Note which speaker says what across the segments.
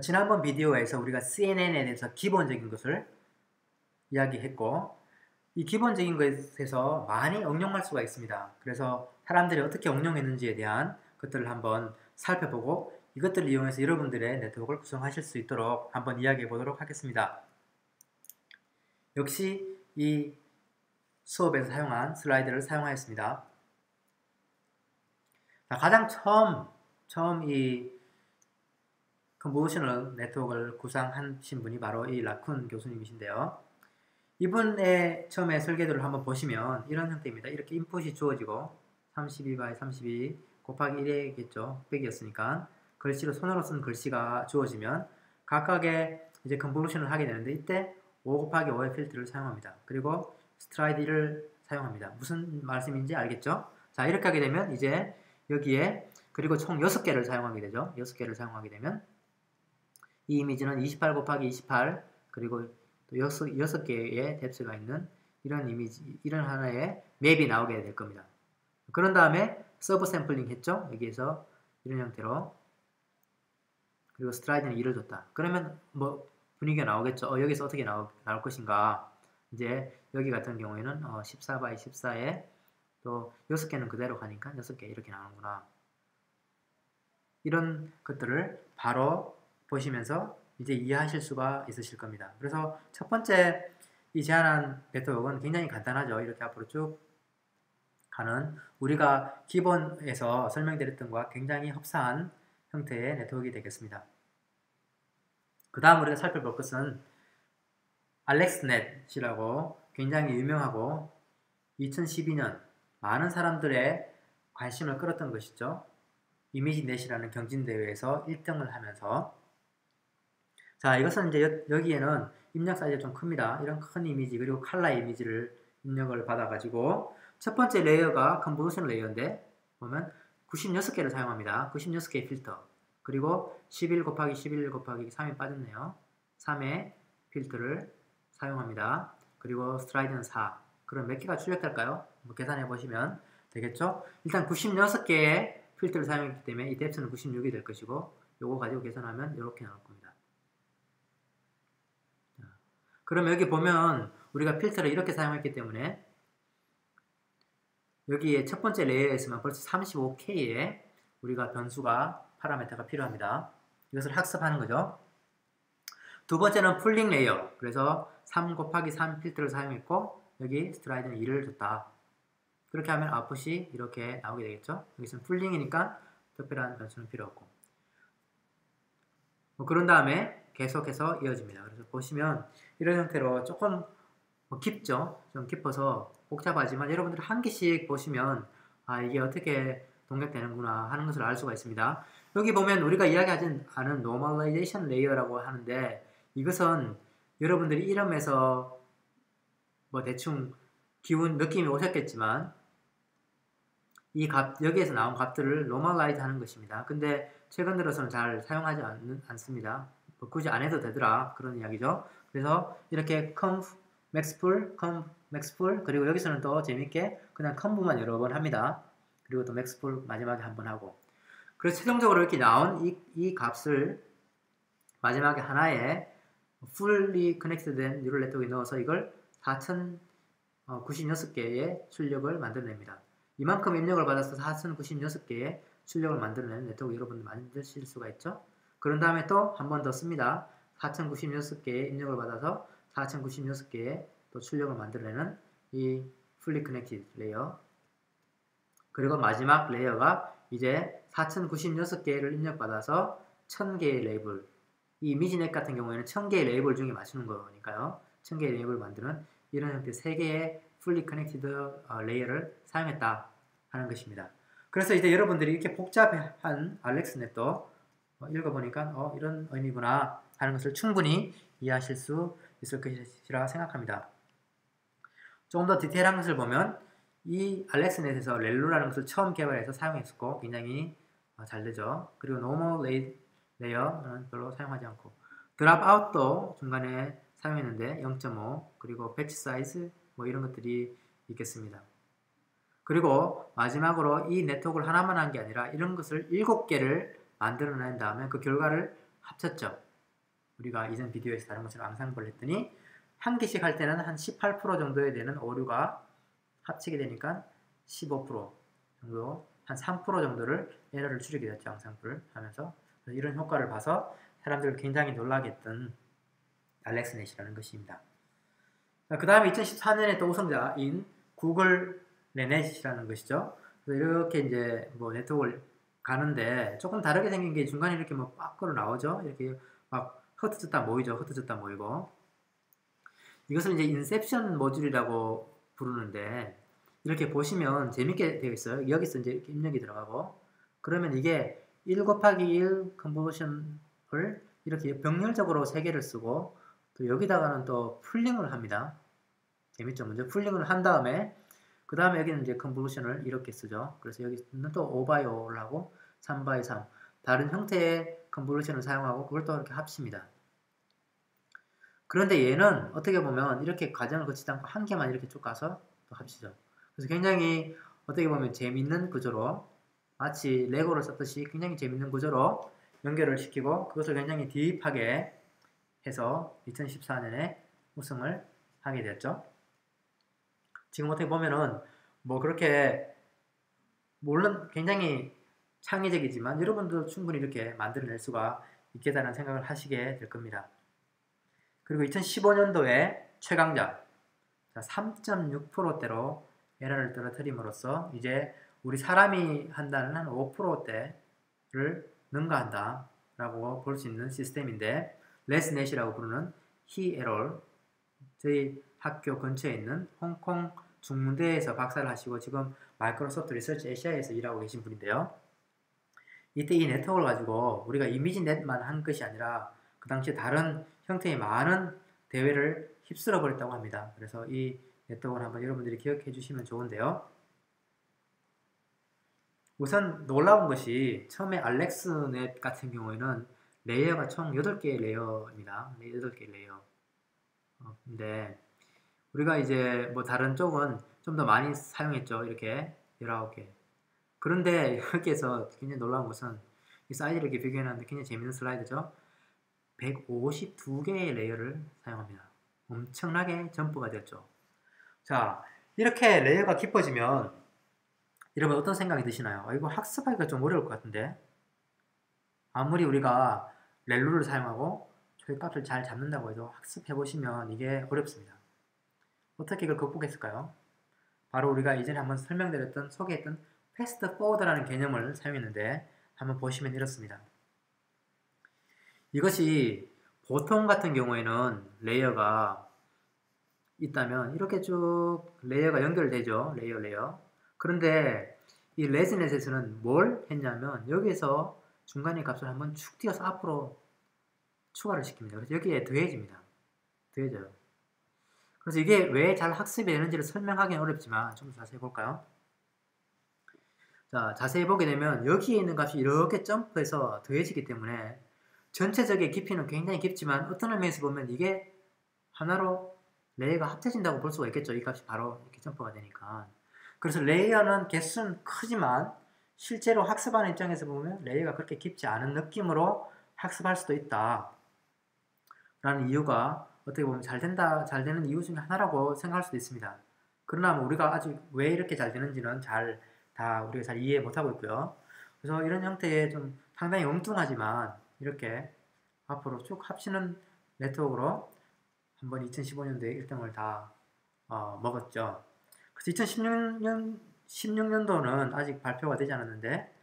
Speaker 1: 지난번 비디오에서 우리가 CNN에 대해서 기본적인 것을 이야기했고, 이 기본적인 것에서 많이 응용할 수가 있습니다. 그래서 사람들이 어떻게 응용했는지에 대한 것들을 한번 살펴보고 이것들을 이용해서 여러분들의 네트워크를 구성하실 수 있도록 한번 이야기해 보도록 하겠습니다. 역시 이 수업에서 사용한 슬라이드를 사용하였습니다. 가장 처음 이 컨볼루셔널 네트워크를 구상하신 분이 바로 이 라쿤 교수님이신데요. 이분의 처음에 설계도를 한번 보시면 이런 형태입니다. 이렇게 인풋이 주어지고 32/32 곱하기 1이겠죠. 곱이었으니까 글씨로 손으로 쓴 글씨가 주어지면 각각의 이제 컨볼루션을 하게 되는데 이때 5 곱하기 5의 필터를 사용합니다. 그리고 스트라이드 1을 사용합니다. 무슨 말씀인지 알겠죠? 자, 이렇게 하게 되면 이제 여기에 그리고 총 6개를 사용하게 되죠. 6개를 사용하게 되면 이 이미지는 28 곱하기 28 그리고 또 6개의 뎁스가 있는 이런 이미지, 이런 하나의 맵이 나오게 될 겁니다. 그런 다음에 서브 샘플링 했죠. 여기에서 이런 형태로. 그리고 스트라이드는 2를 줬다. 그러면 뭐 분위기가 나오겠죠. 여기서 어떻게 나올 것인가. 이제 여기 같은 경우에는 14/14에 또 6개는 그대로 가니까 6개 이렇게 나오는구나. 이런 것들을 바로 보시면서 이제 이해하실 수가 있으실 겁니다. 그래서 첫 번째 이 제안한 네트워크는 굉장히 간단하죠. 이렇게 앞으로 쭉 가는 우리가 기본에서 설명드렸던 것과 굉장히 흡사한 형태의 네트워크가 되겠습니다. 그 다음 우리가 살펴볼 것은 알렉스넷이라고 굉장히 유명하고 2012년 많은 사람들의 관심을 끌었던 것이죠. 이미지넷이라는 경진대회에서 1등을 하면서 자, 이것은 이제 여기에는 입력 사이즈가 좀 큽니다. 이런 큰 이미지 그리고 칼라 이미지를 입력을 받아가지고 첫 번째 레이어가 컨볼루션 레이어인데 보면 96개를 사용합니다. 96개의 필터 그리고 11 곱하기 11 곱하기 3이 빠졌네요. 3의 필터를 사용합니다. 그리고 스트라이드는 4 그럼 몇 개가 출력될까요? 뭐 계산해 보시면 되겠죠? 일단 96개의 필터를 사용했기 때문에 이 뎁스는 96이 될 것이고 요거 가지고 계산하면 이렇게 나올 겁니다. 그러면 여기 보면 우리가 필터를 이렇게 사용했기 때문에 여기에 첫 번째 레이어에서만 벌써 35K의 우리가 변수가 파라미터가 필요합니다. 이것을 학습하는 거죠. 두 번째는 풀링 레이어. 그래서 3 곱하기 3 필터를 사용했고 여기 스트라이드는 2를 줬다. 그렇게 하면 아웃풋이 이렇게 나오게 되겠죠. 여기서는 풀링이니까 특별한 변수는 필요 없고 그런 다음에 계속해서 이어집니다. 그래서 보시면 이런 형태로 조금 깊죠? 좀 깊어서 복잡하지만 여러분들 한 개씩 보시면 아 이게 어떻게 동작되는구나 하는 것을 알 수가 있습니다. 여기 보면 우리가 이야기하지 않은 Normalization Layer라고 하는데 이것은 여러분들이 이름에서 뭐 대충 기운 느낌이 오셨겠지만 이 여기에서 나온 값들을 normalize 하는 것입니다. 근데 최근 들어서는 잘 사용하지 않습니다. 뭐 굳이 안 해도 되더라 그런 이야기죠. 그래서 이렇게 conv, maxfull, conv, maxfull 그리고 여기서는 또 재밌게 그냥 conv만 여러 번 합니다. 그리고 또 maxfull 마지막에 한 번 하고 그래서 최종적으로 이렇게 나온 이 값을 마지막에 하나의 fully connected 된 뉴럴 네트워크에 넣어서 이걸 4096개의 출력을 만들어냅니다. 이만큼 입력을 받아서 4096개의 출력을 만들어내는 네트워크 여러분들 만드실 수가 있죠. 그런 다음에 또 한 번 더 씁니다. 4096개의 입력을 받아서 4096개의 또 출력을 만들어내는 이 fully connected 레이어 그리고 마지막 레이어가 이제 4096개를 입력받아서 1000개의 레이블 이 이미지넷 같은 경우에는 1000개의 레이블 중에 맞추는 거니까요. 1000개의 레이블을 만드는 이런 형태 3개의 fully connected 레이어를 사용했다 하는 것입니다. 그래서 이제 여러분들이 이렇게 복잡한 알렉스넷도 읽어보니까 이런 의미구나 하는 것을 충분히 이해하실 수 있을 것이라 생각합니다. 조금 더 디테일한 것을 보면 이 알렉스넷에서 렐로라는 것을 처음 개발해서 사용했었고 굉장히 잘 되죠. 그리고 normal 레이어는 별로 사용하지 않고 드랍아웃도 중간에 사용했는데 0.5 그리고 배치 사이즈 뭐 이런 것들이 있겠습니다. 그리고 마지막으로 이 네트워크를 하나만 한 게 아니라 이런 것을 7개를 만들어낸 다음에 그 결과를 합쳤죠. 우리가 이전 비디오에서 다른 것처럼 앙상블을 했더니 한 개씩 할 때는 한 18% 정도에 되는 오류가 합치게 되니까 15% 정도, 한 3% 정도를 에러를 줄이게 됐죠. 앙상블 하면서. 이런 효과를 봐서 사람들을 굉장히 놀라게 했던 알렉스넷이라는 것입니다. 그 다음에 2014년에 또 우승자인 구글 레넷이라는 것이죠. 그래서 이렇게 이제 뭐 네트워크를 가는데 조금 다르게 생긴 게 중간에 이렇게 뭐 밖으로 나오죠. 이렇게 막 흩어졌다 모이죠. 흩어졌다 모이고. 이것을 이제 인셉션 모듈이라고 부르는데, 이렇게 보시면 재밌게 되어 있어요. 여기서 이제 입력이 들어가고, 그러면 이게 1 곱하기 1 컨버전을 이렇게 병렬적으로 3개를 쓰고, 또 여기다가는 또 풀링을 합니다. 재밌죠? 먼저 풀링을 한 다음에, 그 다음에 여기는 이제 컨버전을 이렇게 쓰죠. 그래서 여기는 또 5x5를 하고 3x3 다른 형태의 컨버전을 사용하고 그걸 또 이렇게 합칩니다. 그런데 얘는 어떻게 보면 이렇게 과정을 거치지 않고 한 개만 이렇게 쭉 가서 또 합치죠. 그래서 굉장히 어떻게 보면 재밌는 구조로, 마치 레고를 썼듯이 굉장히 재밌는 구조로 연결을 시키고 그것을 굉장히 딥하게 해서 2014년에 우승을 하게 됐죠. 지금 어떻게 보면은 뭐 그렇게 물론 굉장히 창의적이지만 여러분도 충분히 이렇게 만들어낼 수가 있겠다는 생각을 하시게 될 겁니다. 그리고 2015년도에 최강자 3.6%대로 에러를 떨어뜨림으로써 이제 우리 사람이 한다는 한 5%대를 능가한다 라고 볼 수 있는 시스템인데, 레스넷이라고 부르는 히에롤, 저희 학교 근처에 있는 홍콩 중문대에서 박사를 하시고 지금 마이크로소프트 리서치 아시아에서 일하고 계신 분인데요. 이때 이 네트워크를 가지고 우리가 이미지넷만 한 것이 아니라 그 당시에 다른 형태의 많은 대회를 휩쓸어 버렸다고 합니다. 그래서 이 네트워크를 한번 여러분들이 기억해 주시면 좋은데요. 우선 놀라운 것이 처음에 알렉스넷 같은 경우에는 레이어가 총 8개의 레이어입니다. 8개의 레이어. 근데 우리가 이제 뭐 다른 쪽은 좀 더 많이 사용했죠. 이렇게 19개. 그런데 여기에서 굉장히 놀라운 것은 이 사이즈를 이렇게 비교해놨는데 굉장히 재밌는 슬라이드죠. 152개의 레이어를 사용합니다. 엄청나게 점프가 됐죠. 자, 이렇게 레이어가 깊어지면 여러분 어떤 생각이 드시나요? 이거 학습하기가 좀 어려울 것 같은데, 아무리 우리가 렐루를 사용하고 초입값을 잘 잡는다고 해도 학습해보시면 이게 어렵습니다. 어떻게 이걸 극복했을까요? 바로 우리가 이전에 한번 설명드렸던 소개했던 패스트 포워드라는 개념을 사용했는데, 한번 보시면 이렇습니다. 이것이 보통 같은 경우에는 레이어가 있다면 이렇게 쭉 레이어가 연결되죠. 레이어. 그런데 이 레즈넷에서는 뭘 했냐면 여기에서 중간의 값을 한번 축 띄어서 앞으로 추가를 시킵니다. 그래서 여기에 더해집니다. 더해져요. 그래서 이게 왜 잘 학습이 되는지를 설명하기는 어렵지만 좀 자세히 볼까요? 자, 자세히 보게 되면 여기에 있는 값이 이렇게 점프해서 더해지기 때문에 전체적인 깊이는 굉장히 깊지만 어떤 의미에서 보면 이게 하나로 레이어가 합쳐진다고 볼 수가 있겠죠. 이 값이 바로 이렇게 점프가 되니까. 그래서 레이어는 개수는 크지만 실제로 학습하는 입장에서 보면 레이어가 그렇게 깊지 않은 느낌으로 학습할 수도 있다 라는 이유가 어떻게 보면 잘 되는 이유 중에 하나라고 생각할 수도 있습니다. 그러나 뭐 우리가 아직 왜 이렇게 잘 되는지는 우리가 잘 이해 못하고 있고요. 그래서 이런 형태의 좀 상당히 엉뚱하지만 이렇게 앞으로 쭉 합치는 네트워크로 한번 2015년도에 1등을 다 먹었죠. 그래서 2016년도는 아직 발표가 되지 않았는데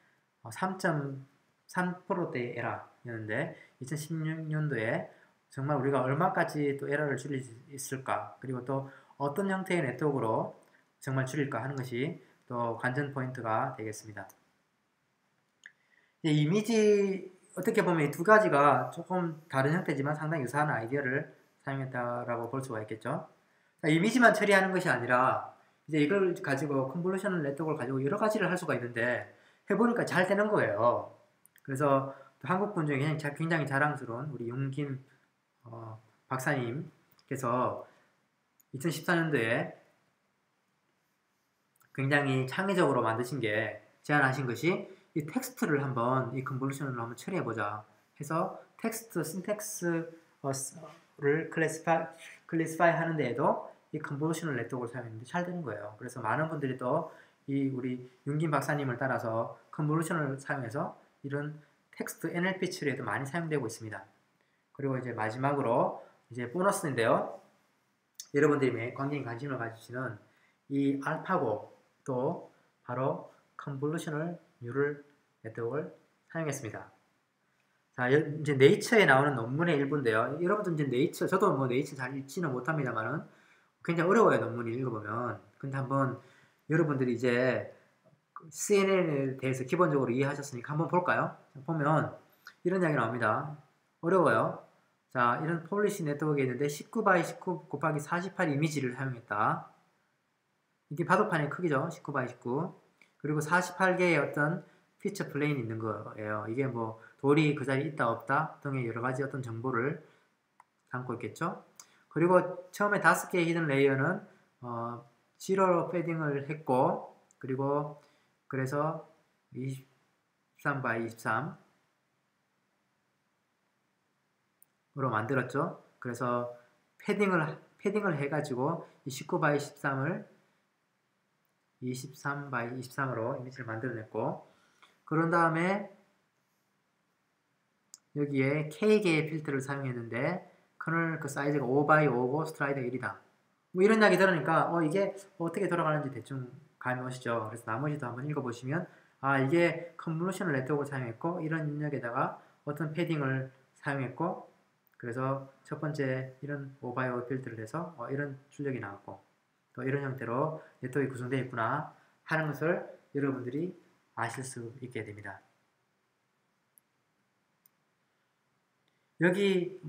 Speaker 1: 3.3%대 에러였는데 2016년도에 정말 우리가 얼마까지 또 에러를 줄일 수 있을까, 그리고 또 어떤 형태의 네트워크로 정말 줄일까 하는 것이 또 관전 포인트가 되겠습니다. 이미지 어떻게 보면 이 두 가지가 조금 다른 형태지만 상당히 유사한 아이디어를 사용했다라고 볼 수가 있겠죠. 이미지만 처리하는 것이 아니라 이제 이걸 가지고 컨볼루션 네트워크를 가지고 여러 가지를 할 수가 있는데 해보니까 잘 되는 거예요. 그래서 한국분 중에 굉장히 자랑스러운 우리 용김 박사님께서 2014년도에 굉장히 창의적으로 만드신 게, 제안하신 것이 이 텍스트를 한번 이 컨볼루션으로 한번 처리해보자 해서 텍스트 신텍스를 클래시파이 하는 데에도 이 컨볼루셔널 네트워크를 사용했는데 잘 되는 거예요. 그래서 많은 분들이 또 이 우리 윤긴 박사님을 따라서 컨볼루션을 사용해서 이런 텍스트 NLP 처리에도 많이 사용되고 있습니다. 그리고 이제 마지막으로 이제 보너스인데요. 여러분들이 굉장히 관심을 가지시는 이 알파고도 바로 컨볼루셔널 뉴럴 네트워크를 사용했습니다. 자, 이제 네이처에 나오는 논문의 일부인데요. 여러분들 이제 네이처, 저도 뭐 네이처 잘 읽지는 못합니다만은 굉장히 어려워요, 논문을 읽어보면. 근데 한번 여러분들이 이제 CNN에 대해서 기본적으로 이해하셨으니까 한번 볼까요? 보면 이런 이야기 나옵니다. 어려워요. 자, 이런 폴리시 네트워크가 있는데 19x19 곱하기 48 이미지를 사용했다. 이게 바둑판의 크기죠. 19x19. 그리고 48개의 어떤 피처 플레인이 있는 거예요. 이게 뭐 돌이 그 자리에 있다 없다 등의 여러 가지 어떤 정보를 담고 있겠죠. 그리고 처음에 5개의 히든 레이어는 지로로 패딩을 했고, 그리고 그래서 23x23 으로 만들었죠. 그래서 패딩을 해가지고 이 19x13을 23x23으로 이미지를 만들어냈고, 그런 다음에 여기에 K개의 필터를 사용했는데 커널 그 사이즈가 5x5고 스트라이드가 1이다. 뭐 이런 이야기 들으니까 이게 어떻게 돌아가는지 대충 감이 오시죠. 그래서 나머지도 한번 읽어보시면 이게 컨볼루셔널 네트워크를 사용했고 이런 입력에다가 어떤 패딩을 사용했고 그래서 첫 번째 이런 5x5 필터를 해서 이런 출력이 나왔고 또 이런 형태로 네트워크가 구성되어 있구나 하는 것을 여러분들이 아실 수 있게 됩니다. 여기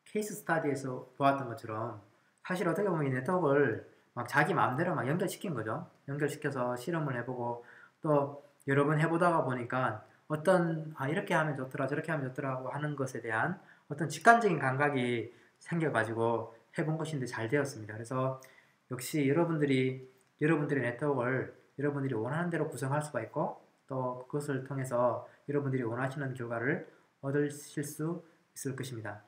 Speaker 1: 케이스 스터디에서 보았던 것처럼 사실 어떻게 보면 이 네트워크를 막 자기 마음대로 막 연결시킨 거죠. 연결시켜서 실험을 해보고 또 여러 번 해보다가 보니까 어떤 이렇게 하면 좋더라 저렇게 하면 좋더라고 하는 것에 대한 어떤 직관적인 감각이 생겨가지고 해본 것인데 잘 되었습니다. 그래서 역시 여러분들의 네트워크를 여러분들이 원하는 대로 구성할 수가 있고 또 그것을 통해서 여러분들이 원하시는 결과를 얻으실 수 있을 것입니다.